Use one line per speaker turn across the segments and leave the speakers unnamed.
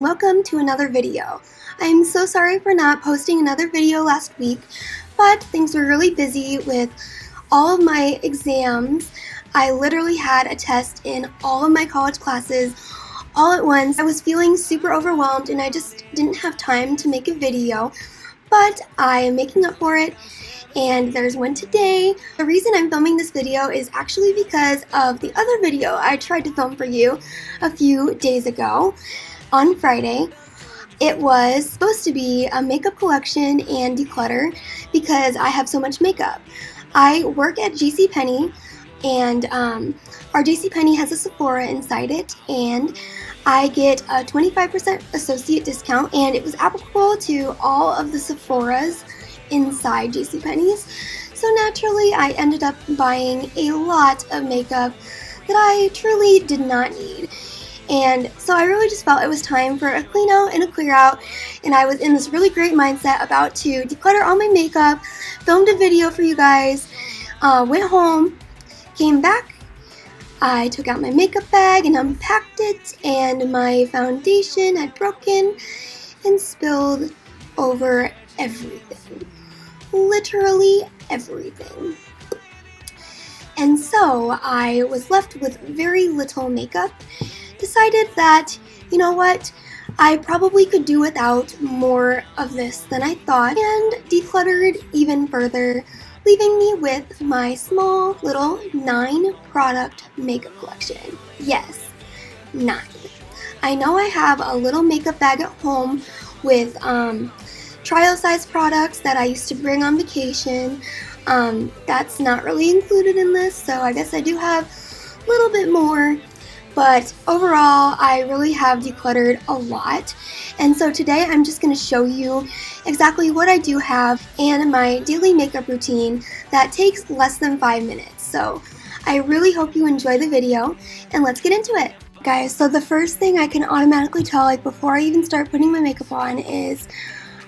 Welcome to another video. I'm so sorry for not posting another video last week, but things were really busy with all of my exams. I literally had a test in all of my college classes all at once. I was feeling super overwhelmed and I just didn't have time to make a video, but I am making up for it. And there's one today. The reason I'm filming this video is actually because of the other video I tried to film for you a few days ago on Friday. It was supposed to be a makeup collection and declutter because I have so much makeup. I work at JCPenney and our JCPenney has a Sephora inside it, and I get a 25% associate discount, and it was applicable to all of the Sephoras inside JCPenney's. So naturally I ended up buying a lot of makeup that I truly did not need. And so I really just felt it was time for a clean out and a clear out, and I was in this really great mindset about to declutter all my makeup, filmed a video for you guys, went home, came back, I took out my makeup bag and unpacked it, and my foundation had broken and spilled over everything. Literally everything. And so I was left with very little makeup. Decided that, you know what, I probably could do without more of this than I thought, and decluttered even further, leaving me with my small little 9-product makeup collection. Yes, 9. I know I have a little makeup bag at home with trial size products that I used to bring on vacation. That's not really included in this, so I guess I do have a little bit more. But overall, I really have decluttered a lot, and so today I'm just going to show you exactly what I do have and my daily makeup routine that takes less than 5 minutes. So I really hope you enjoy the video, and let's get into it. Guys, so the first thing I can automatically tell, like before I even start putting my makeup on, is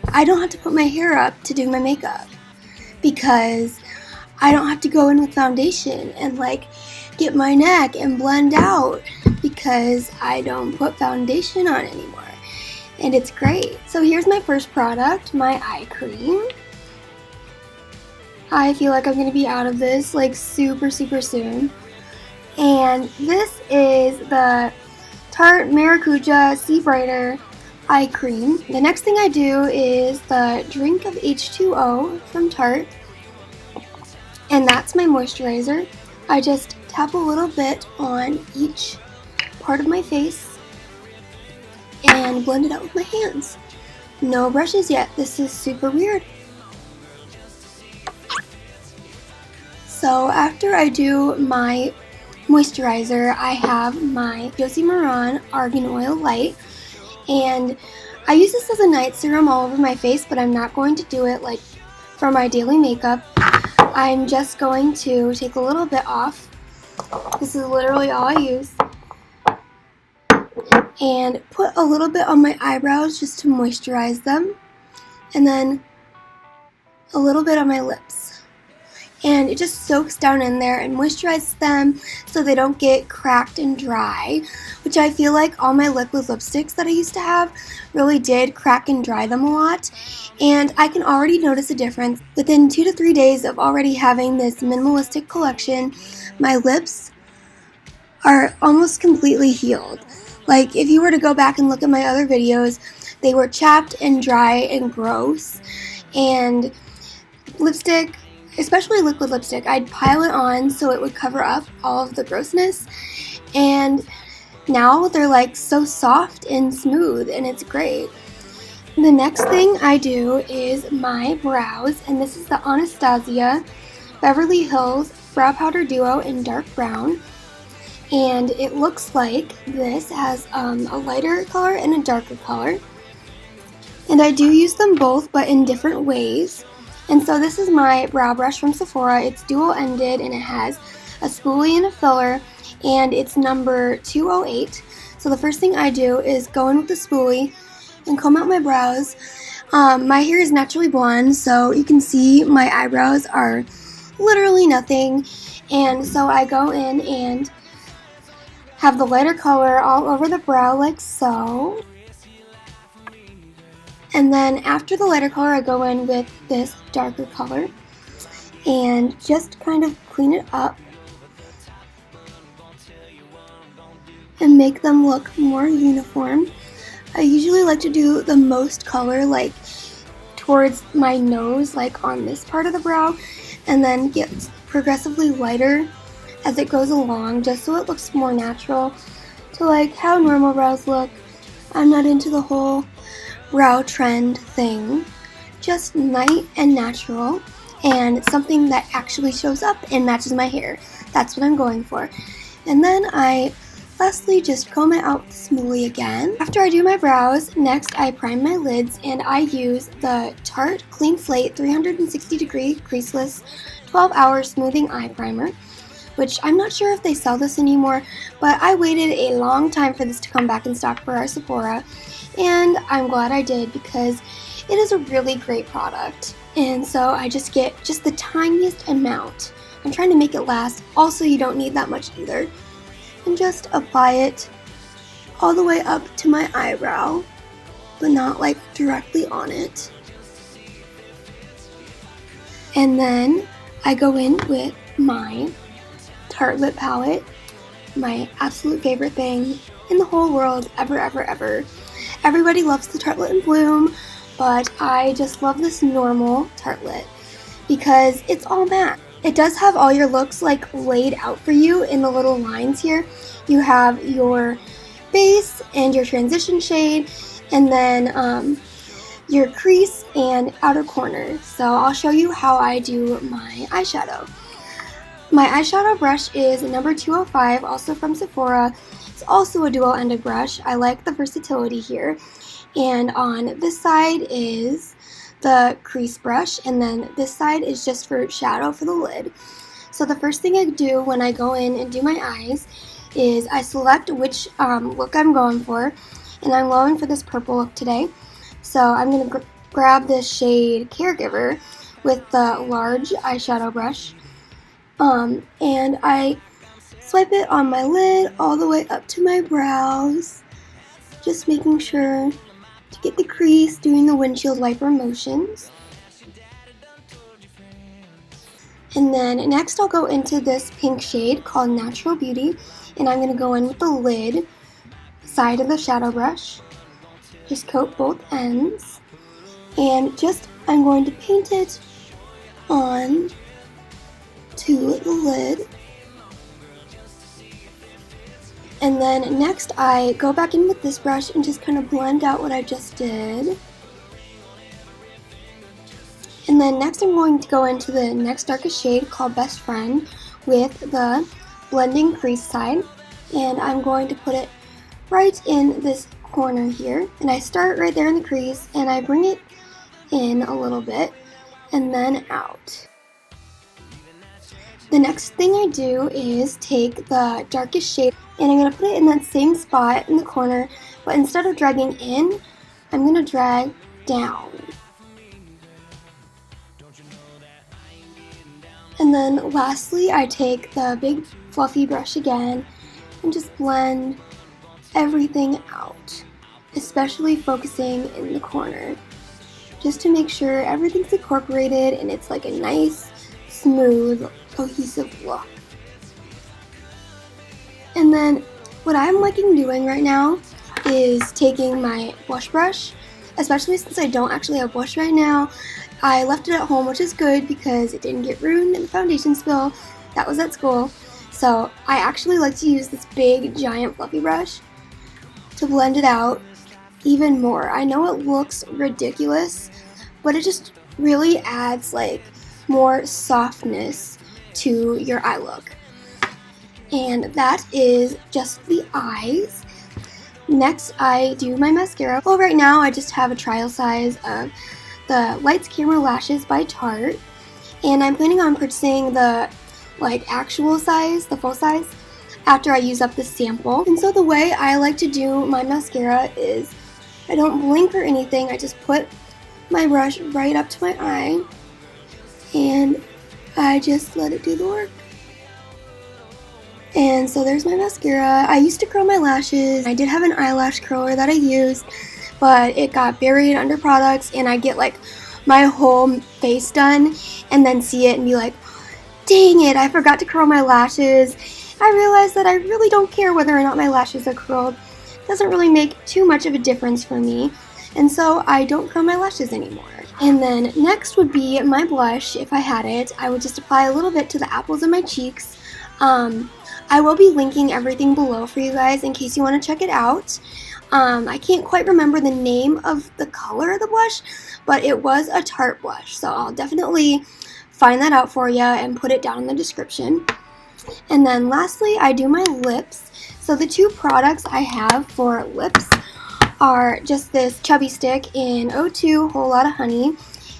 I don't have to put my hair up to do my makeup, because I don't have to go in with foundation and like get my neck and blend out, because I don't put foundation on anymore, and it's great. So here's my first product, my eye cream. I feel like I'm going to be out of this like super soon, and this is the Tarte Maracuja Sea Brighter eye cream. The next thing I do is the Drink of H2O from Tarte, and that's my moisturizer. I just tap a little bit on each part of my face and blend it out with my hands. No brushes yet. This is super weird. So after I do my moisturizer, I have my Josie Maran Argan Oil Light, and I use this as a night serum all over my face, but I'm not going to do it like for my daily makeup. I'm just going to take a little bit off. This is literally all I use. And put a little bit on my eyebrows just to moisturize them. And then a little bit on my lips. And it just soaks down in there and moisturizes them so they don't get cracked and dry, which I feel like all my liquid lipsticks that I used to have really did crack and dry them a lot. And I can already notice a difference. Within 2 to 3 days of already having this minimalistic collection, my lips are almost completely healed. Like if you were to go back and look at my other videos, they were chapped and dry and gross. And lipstick, especially liquid lipstick, I'd pile it on so it would cover up all of the grossness. And now they're like so soft and smooth, and it's great. The next thing I do is my brows, and this is the Anastasia Beverly Hills Brow Powder Duo in dark brown. And it looks like this has a lighter color and a darker color. And I do use them both, but in different ways. And so this is my brow brush from Sephora. It's dual-ended, and it has a spoolie and a filler, and it's number 208. So the first thing I do is go in with the spoolie and comb out my brows. My hair is naturally blonde, so you can see my eyebrows are literally nothing. And so I go in and have the lighter color all over the brow like so. And then after the lighter color, I go in with this darker color and just kind of clean it up and make them look more uniform. I usually like to do the most color like towards my nose, like on this part of the brow, and then get progressively lighter as it goes along, just so it looks more natural to like how normal brows look. I'm not into the whole brow trend thing, just light and natural and something that actually shows up and matches my hair. That's what I'm going for. And then I lastly just comb it out smoothly again. After I do my brows, next I prime my lids and I use the Tarte Clean Slate 360 degree creaseless 12-hour smoothing eye primer, which I'm not sure if they sell this anymore, but I waited a long time for this to come back in stock for our Sephora, and I'm glad I did because it is a really great product. And so I just get just the tiniest amount. I'm trying to make it last. Also, you don't need that much either. And just apply it all the way up to my eyebrow, but not like directly on it. And then I go in with my Tarte lip palette, my absolute favorite thing in the whole world ever, ever, ever. Everybody loves the Tarte Lit in Bloom, but I just love this normal Tarte Lit because it's all matte. It does have all your looks like laid out for you in the little lines here. You have your base and your transition shade, and then your crease and outer corner. So I'll show you how I do my eyeshadow. My eyeshadow brush is number 205, also from Sephora. It's also a dual-ended brush. I like the versatility here. And on this side is the crease brush, and then this side is just for shadow for the lid. So the first thing I do when I go in and do my eyes is I select which look I'm going for, and I'm going for this purple look today. So I'm going to grab this shade Caregiver with the large eyeshadow brush, and I swipe it on my lid all the way up to my brows, just making sure to get the crease, doing the windshield wiper motions. And then next I'll go into this pink shade called Natural Beauty, and I'm going to go in with the lid side of the shadow brush. Just coat both ends, and I'm going to paint it on to the lid. And then next I go back in with this brush and just kind of blend out what I just did. And then next I'm going to go into the next darkest shade called Best Friend with the blending crease side. And I'm going to put it right in this corner here. And I start right there in the crease and I bring it in a little bit and then out. The next thing I do is take the darkest shade and I'm going to put it in that same spot in the corner, but instead of dragging in, I'm going to drag down. And then lastly, I take the big fluffy brush again and just blend everything out, especially focusing in the corner, just to make sure everything's incorporated and it's like a nice, smooth, cohesive look. And then what I'm liking doing right now is taking my blush brush, especially since I don't actually have blush right now. I left it at home, which is good because it didn't get ruined in the foundation spill. That was at school. So I actually like to use this big, giant, fluffy brush to blend it out even more. I know it looks ridiculous, but it just really adds like more softness to your eye look. And that is just the eyes. Next, I do my mascara. Well, right now I just have a trial size of the Lights Camera Lashes by Tarte, and I'm planning on purchasing the actual size, the full size, after I use up the sample. And so the way I like to do my mascara is I don't blink or anything. I just put my brush right up to my eye and I just let it do the work. And so there's my mascara. I used to curl my lashes. I did have an eyelash curler that I used, but it got buried under products, and I get like my whole face done and then see it and be like, dang it, I forgot to curl my lashes. I realized that I really don't care whether or not my lashes are curled. It doesn't really make too much of a difference for me, and so I don't curl my lashes anymore. And then next would be my blush. If I had it, I would just apply a little bit to the apples of my cheeks. I will be linking everything below for you guys in case you want to check it out. I can't quite remember the name of the color of the blush, but it was a Tarte blush, so I'll definitely find that out for you and put it down in the description. And then lastly, I do my lips. So the two products I have for lips are just this chubby stick in 02 Whole Lotta Honey.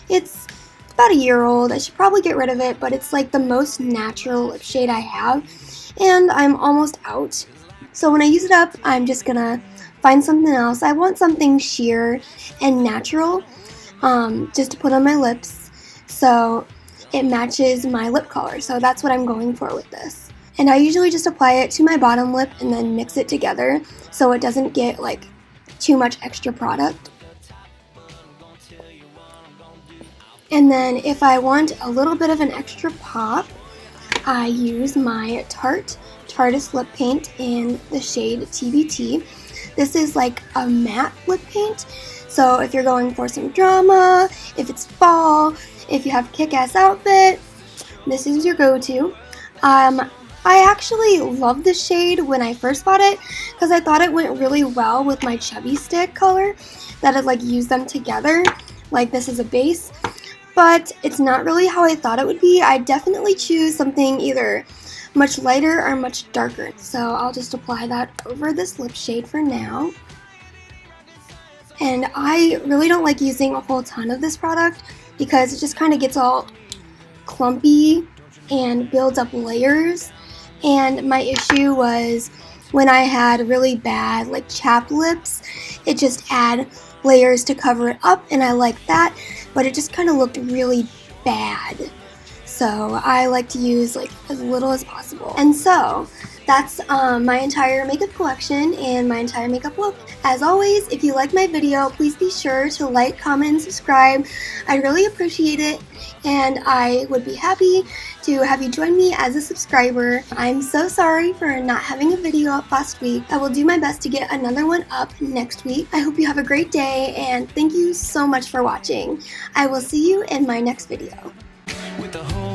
It's about a year old. I should probably get rid of it, but it's like the most natural lip shade I have, and I'm almost out. So when I use it up, I'm just gonna find something else. I want something sheer and natural, just to put on my lips so it matches my lip color. So that's what I'm going for with this. And I usually just apply it to my bottom lip and then mix it together so it doesn't get like too much extra product. And then if I want a little bit of an extra pop, I use my Tarteist lip paint in the shade TBT. This is like a matte lip paint, so if you're going for some drama, if it's fall, if you have a kick-ass outfit, this is your go-to. I actually loved this shade when I first bought it because I thought it went really well with my chubby stick color, that I'd like use them together, like this is a base. But it's not really how I thought it would be. I definitely choose something either much lighter or much darker. So I'll just apply that over this lip shade for now. And I really don't like using a whole ton of this product because it just kind of gets all clumpy and builds up layers. And my issue was when I had really bad like chapped lips, it just add layers to cover it up, and I like that, but it just kind of looked really bad. So I like to use like as little as possible. And so that's my entire makeup collection and my entire makeup look. As always, if you like my video, please be sure to like, comment, and subscribe. I really appreciate it, and I would be happy to have you join me as a subscriber. I'm so sorry for not having a video up last week. I will do my best to get another one up next week. I hope you have a great day, and thank you so much for watching. I will see you in my next video. With the whole